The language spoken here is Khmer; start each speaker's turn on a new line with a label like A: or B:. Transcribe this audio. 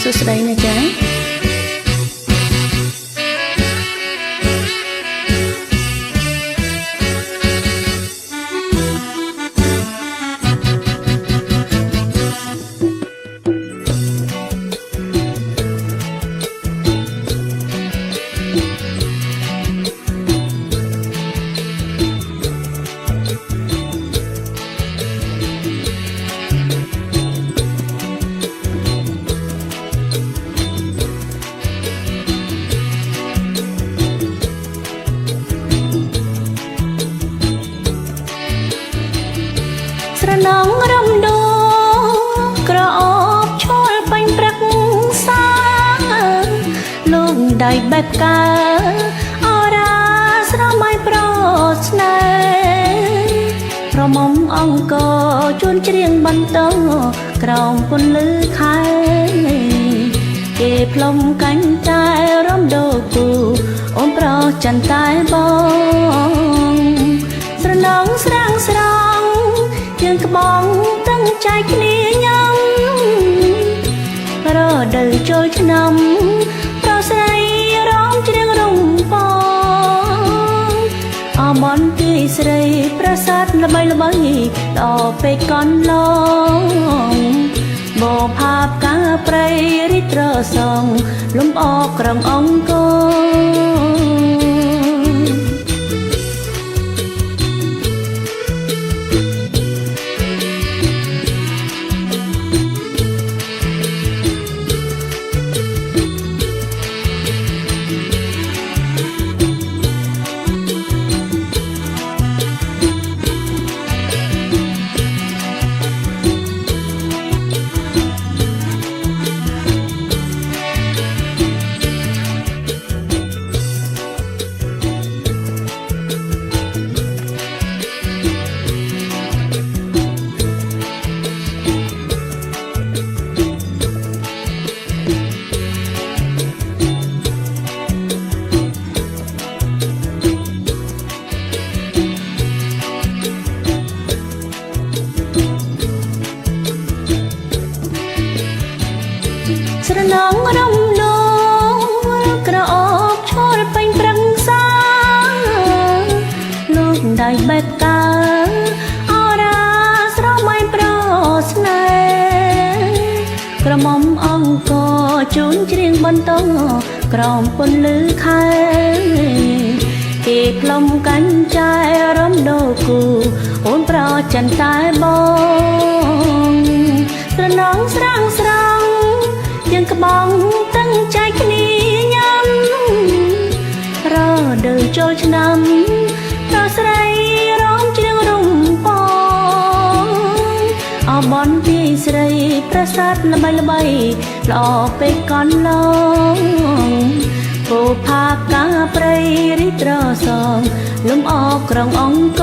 A: សួស្តីណាចាស្រណងរំដោក្រអូបឈលបាញ់ព្រឹកសាលោកដៃបែបកាអរាស្រមៃប្រស្នេហ៍ប្រមុំអង្គជួនច្រៀងបន្តក្រោមពន្លឺខែគេផ្លុំកាញ់តែរំដោគូអូនប្រច័ន្ទតែបងស្រណងស្រាំងស្រង់យើងក្បងตั้งใจគ្នាញ៉ាំរដូវចូលឆ្នាំប្រស្រីរំច្រៀងរំពងអមនទីស្រីប្រាសាទល្បីល្បីដល់ពេកកន្លងបផាបកាព្រៃរិត្រសងលំអក្រងអង្គស្រណងរំលោក្រអូបឈលពេញប្រឹងសាលោកដៃបែបកាអរាស្រមៃប្រស្នេហ៍ក្រមុំអង្គជូនច្រៀងបន្តក្រោមពន្លឺខែគេផ្លុំកាញ់ចែរំដោគូអូនប្រច័ន្ទតែបងស្រណងស្រាំងស្រង់យើងក្បងตั้งใจគ្នាញ៉ាំរដូវចូលឆ្នាំប្រស្រីរំច្រៀងរំពងអបនទីស្រីប្រាសាទល្បីល្បីល្អពេកកន្លងពូផាបកាព្រៃរិត្រសងលំអក្រងអង្គ